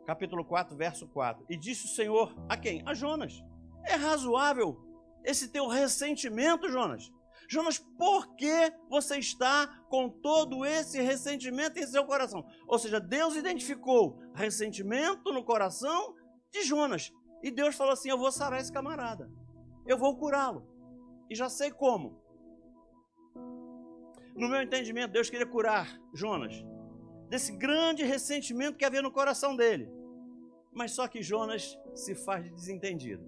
Capítulo 4, verso 4. E disse o Senhor a quem? A Jonas. É razoável esse teu ressentimento, Jonas? Jonas, por que você está com todo esse ressentimento em seu coração? Ou seja, Deus identificou ressentimento no coração de Jonas. E Deus falou assim, eu vou sarar esse camarada. Eu vou curá-lo. E já sei como. No meu entendimento, Deus queria curar Jonas desse grande ressentimento que havia no coração dele. Mas só que Jonas se faz de desentendido.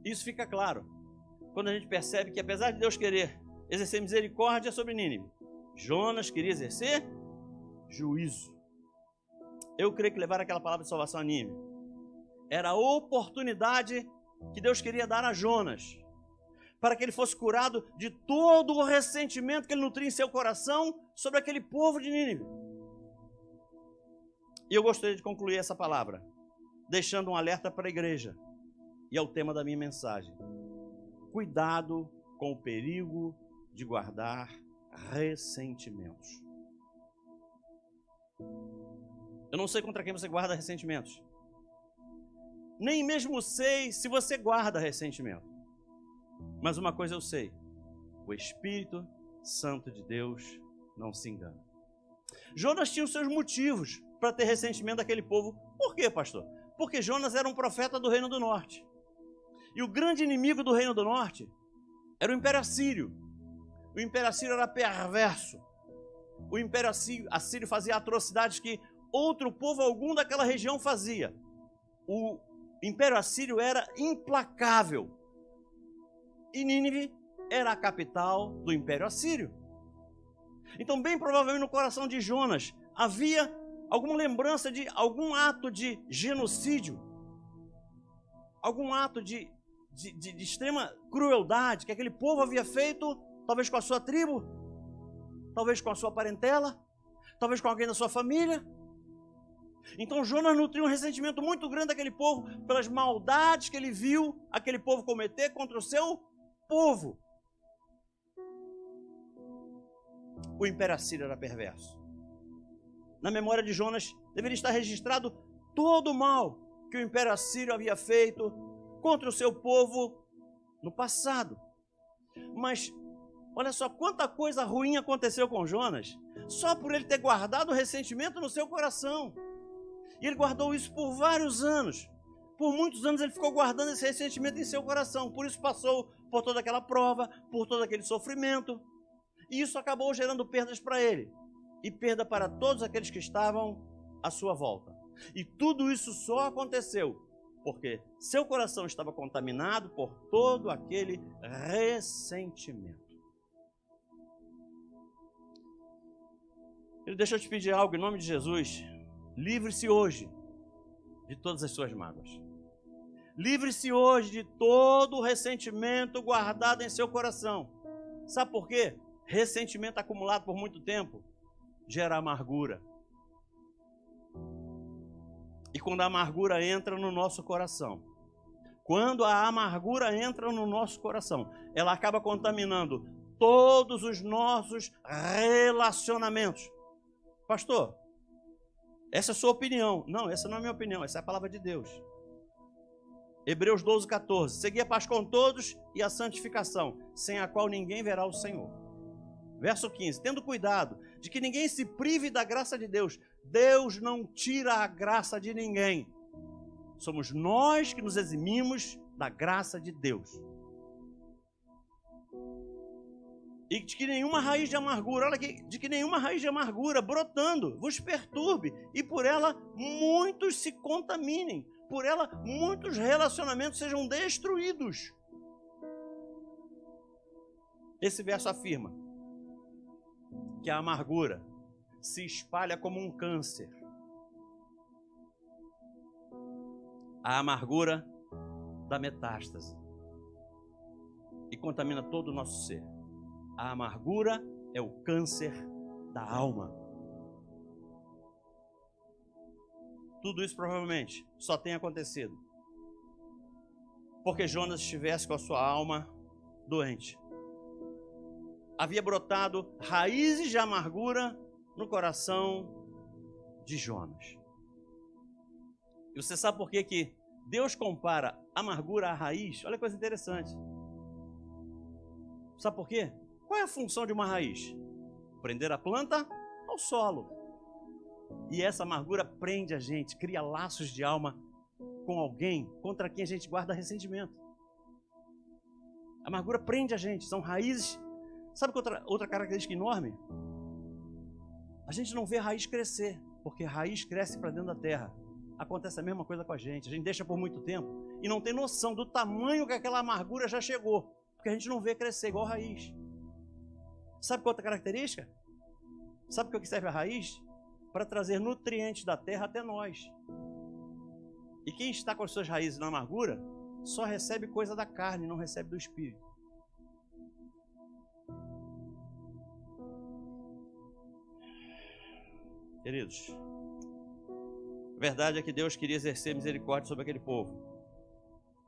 Isso fica claro quando a gente percebe que apesar de Deus querer exercer misericórdia sobre Nínive, Jonas queria exercer juízo. Eu creio que levar aquela palavra de salvação a Nínive era a oportunidade que Deus queria dar a Jonas, para que ele fosse curado de todo o ressentimento que ele nutria em seu coração sobre aquele povo de Nínive. E eu gostaria de concluir essa palavra, deixando um alerta para a igreja, e é o tema da minha mensagem. Cuidado com o perigo de guardar ressentimentos. Eu não sei contra quem você guarda ressentimentos. Nem mesmo sei se você guarda ressentimento. Mas uma coisa eu sei: o Espírito Santo de Deus não se engana. Jonas tinha os seus motivos para ter ressentimento daquele povo. Por quê, pastor? Porque Jonas era um profeta do Reino do Norte. E o grande inimigo do Reino do Norte era o Império Assírio. O Império Assírio era perverso. O Império Assírio fazia atrocidades que outro povo algum daquela região fazia. O Império Assírio era implacável. E Nínive era a capital do Império Assírio. Então, bem provavelmente no coração de Jonas havia alguma lembrança de algum ato de genocídio, algum ato de extrema crueldade que aquele povo havia feito, talvez com a sua tribo, talvez com a sua parentela, talvez com alguém da sua família. Então Jonas nutria um ressentimento muito grande daquele povo pelas maldades que ele viu aquele povo cometer contra o seu povo. O Império Assírio era perverso. Na memória de Jonas deveria estar registrado todo o mal que o Império Assírio havia feito contra o seu povo no passado. Mas olha só quanta coisa ruim aconteceu com Jonas, só por ele ter guardado o ressentimento no seu coração. E ele guardou isso por vários anos. Por muitos anos ele ficou guardando esse ressentimento em seu coração. Por isso passou por toda aquela prova, por todo aquele sofrimento. E isso acabou gerando perdas para ele. E perda para todos aqueles que estavam à sua volta. E tudo isso só aconteceu porque seu coração estava contaminado por todo aquele ressentimento. Deixa eu te pedir algo em nome de Jesus. Livre-se hoje de todas as suas mágoas. Livre-se hoje de todo o ressentimento guardado em seu coração. Sabe por quê? Ressentimento acumulado por muito tempo gera amargura. E quando a amargura entra no nosso coração, ela acaba contaminando todos os nossos relacionamentos. Pastor, essa é a sua opinião. Não, essa não é a minha opinião, essa é a palavra de Deus. Hebreus 12:14. Segui a paz com todos e a santificação, sem a qual ninguém verá o Senhor. Verso 15. Tendo cuidado de que ninguém se prive da graça de Deus. Deus não tira a graça de ninguém. Somos nós que nos eximimos da graça de Deus. E de que nenhuma raiz de amargura, olha aqui, de que nenhuma raiz de amargura brotando vos perturbe, e por ela muitos se contaminem, por ela muitos relacionamentos sejam destruídos. Esse verso afirma que a amargura se espalha como um câncer. A amargura dá metástase e contamina todo o nosso ser. A amargura é o câncer da alma. Tudo isso provavelmente só tem acontecido porque Jonas estivesse com a sua alma doente. Havia brotado raízes de amargura no coração de Jonas. E você sabe por que Deus compara amargura à raiz? Olha que coisa interessante. Sabe por quê? Qual é a função de uma raiz? Prender a planta ao solo. E essa amargura prende a gente, cria laços de alma com alguém contra quem a gente guarda ressentimento. A amargura prende a gente, são raízes. Sabe que outra característica enorme? A gente não vê a raiz crescer, porque a raiz cresce para dentro da terra. Acontece a mesma coisa com a gente deixa por muito tempo e não tem noção do tamanho que aquela amargura já chegou, porque a gente não vê crescer igual a raiz. Sabe qual outra característica? Sabe para que serve a raiz? para trazer nutrientes da terra até nós. E quem está com as suas raízes na amargura só recebe coisa da carne, não recebe do espírito. Queridos, a verdade é que Deus queria exercer misericórdia sobre aquele povo.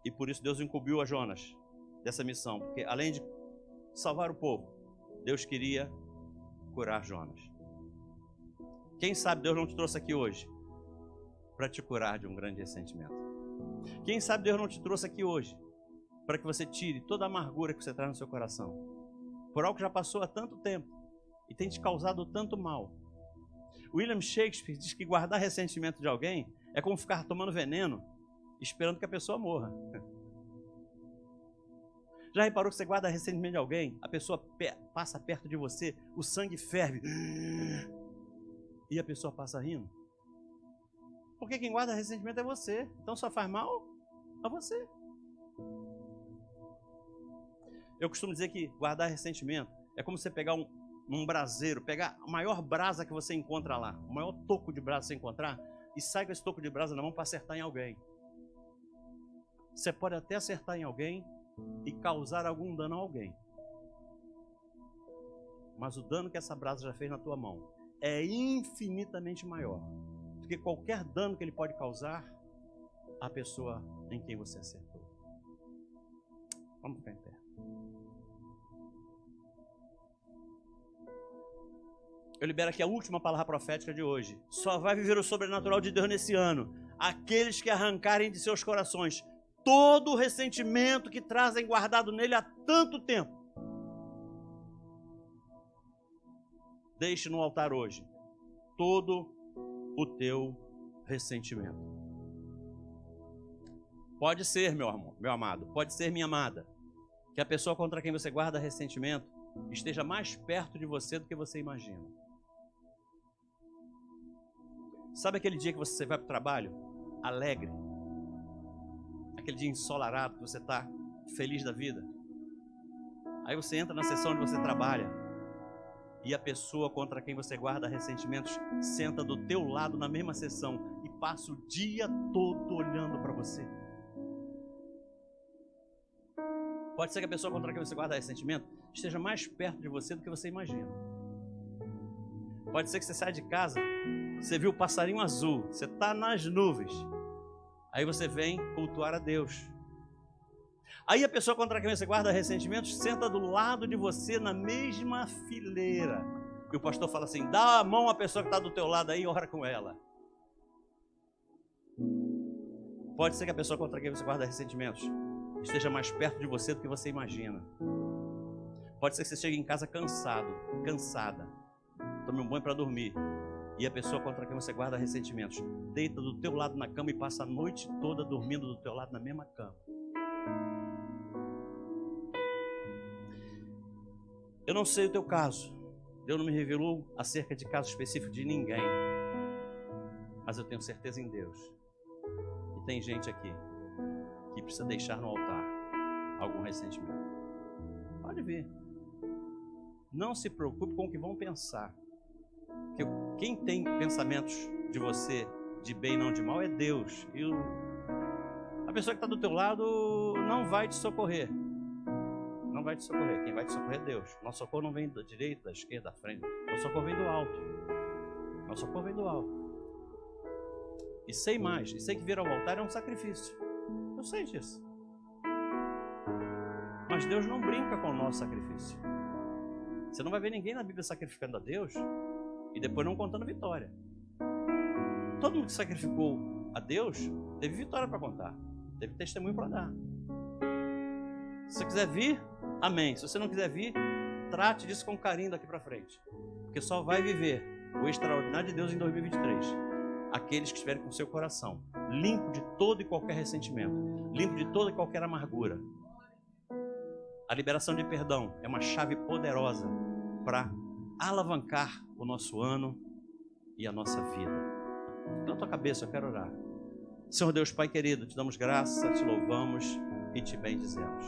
E por isso Deus incumbiu a Jonas dessa missão. Porque além de salvar o povo, Deus queria curar Jonas. Quem sabe Deus não te trouxe aqui hoje para te curar de um grande ressentimento. Quem sabe Deus não te trouxe aqui hoje para que você tire toda a amargura que você traz no seu coração. Por algo que já passou há tanto tempo e tem te causado tanto mal. William Shakespeare diz que guardar ressentimento de alguém é como ficar tomando veneno esperando que a pessoa morra. Já reparou que você guarda ressentimento de alguém, a pessoa passa perto de você, o sangue ferve e a pessoa passa rindo? Porque quem guarda ressentimento é você, então só faz mal a você. Eu costumo dizer que guardar ressentimento é como você pegar um braseiro, pegar a maior brasa que você encontra lá, o maior toco de brasa que você encontrar, e sai com esse toco de brasa na mão para acertar em alguém. Você pode até acertar em alguém e causar algum dano a alguém. Mas o dano que essa brasa já fez na tua mão é infinitamente maior do que qualquer dano que ele pode causar à pessoa em quem você acertou. Vamos ficar em pé. Eu libero aqui a última palavra profética de hoje. Só vai viver o sobrenatural de Deus nesse ano aqueles que arrancarem de seus corações todo o ressentimento que trazem guardado nele há tanto tempo. Deixe no altar hoje todo o teu ressentimento. Pode ser, meu amor, meu amado, pode ser, minha amada, que a pessoa contra quem você guarda ressentimento esteja mais perto de você do que você imagina. Sabe aquele dia que você vai para o trabalho alegre? Aquele dia ensolarado que você está feliz da vida? Aí você entra na sessão onde você trabalha e a pessoa contra quem você guarda ressentimentos senta do teu lado na mesma sessão e passa o dia todo olhando para você. Pode ser que a pessoa contra quem você guarda ressentimento esteja mais perto de você do que você imagina. Pode ser que você saia de casa, você viu o passarinho azul, você está nas nuvens. Aí você vem cultuar a Deus. Aí a pessoa contra quem você guarda ressentimentos senta do lado de você na mesma fileira. E o pastor fala assim: dá a mão à pessoa que está do teu lado aí e ora com ela. Pode ser que a pessoa contra quem você guarda ressentimentos esteja mais perto de você do que você imagina. Pode ser que você chegue em casa cansado, cansada, tome um banho para dormir, e a pessoa contra quem você guarda ressentimentos deita do teu lado na cama e passa a noite toda dormindo do teu lado na mesma cama. Eu não sei o teu caso, Deus não me revelou acerca de caso específico de ninguém, mas eu tenho certeza em Deus. E tem gente aqui que precisa deixar no altar algum ressentimento. Pode vir. Não se preocupe com o que vão pensar. Porque quem tem pensamentos de você de bem e não de mal é Deus. E a pessoa que está do teu lado não vai te socorrer. Não vai te socorrer. Quem vai te socorrer é Deus. Nosso socorro não vem da direita, da esquerda, da frente. Nosso socorro vem do alto. Nosso socorro vem do alto. E sei mais. E sei que vir ao altar é um sacrifício. Eu sei disso. Mas Deus não brinca com o nosso sacrifício. Você não vai ver ninguém na Bíblia sacrificando a Deus e depois não contando vitória. Todo mundo que sacrificou a Deus teve vitória para contar, teve testemunho para dar. Se você quiser vir, amém. Se você não quiser vir, trate disso com carinho daqui para frente, porque só vai viver o extraordinário de Deus em 2023 aqueles que estiverem com seu coração limpo de todo e qualquer ressentimento, limpo de toda e qualquer amargura. A liberação de perdão é uma chave poderosa para alavancar o nosso ano e a nossa vida. Na tua cabeça eu quero orar. Senhor Deus Pai querido, te damos graça, te louvamos e te bendizemos.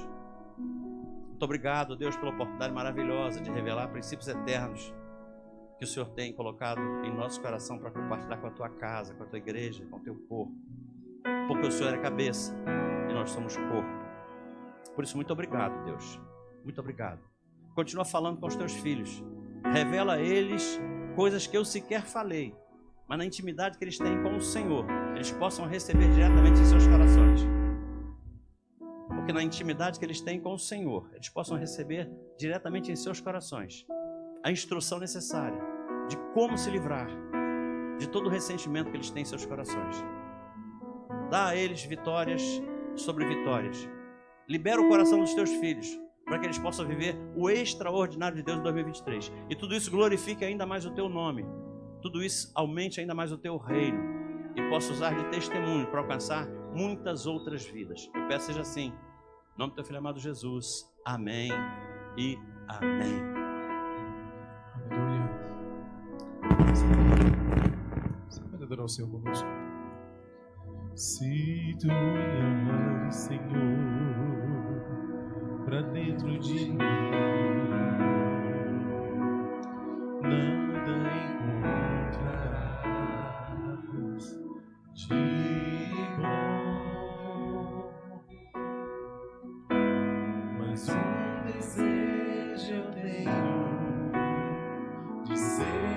Muito obrigado, Deus, pela oportunidade maravilhosa de revelar princípios eternos que o Senhor tem colocado em nosso coração para compartilhar com a tua casa, com a tua igreja, com o teu corpo. Porque o Senhor é cabeça e nós somos corpo. Por isso, muito obrigado, Deus. Muito obrigado. Continua falando com os teus filhos. Revela a eles coisas que eu sequer falei, mas na intimidade que eles têm com o Senhor, eles possam receber diretamente em seus corações. Porque na intimidade que eles têm com o Senhor, eles possam receber diretamente em seus corações a instrução necessária de como se livrar de todo o ressentimento que eles têm em seus corações. Dá a eles vitórias sobre vitórias. Libera o coração dos teus filhos para que eles possam viver o extraordinário de Deus em 2023. E tudo isso glorifique ainda mais o teu nome. Tudo isso aumente ainda mais o teu reino e possa usar de testemunho para alcançar muitas outras vidas. Eu peço seja assim. Em nome do teu filho amado Jesus. Amém e amém. Aleluia. Você pode adorar o Senhor conosco? Se tu olhares, Senhor, para dentro de mim, nada encontrarás de bom, mas um desejo eu tenho de ser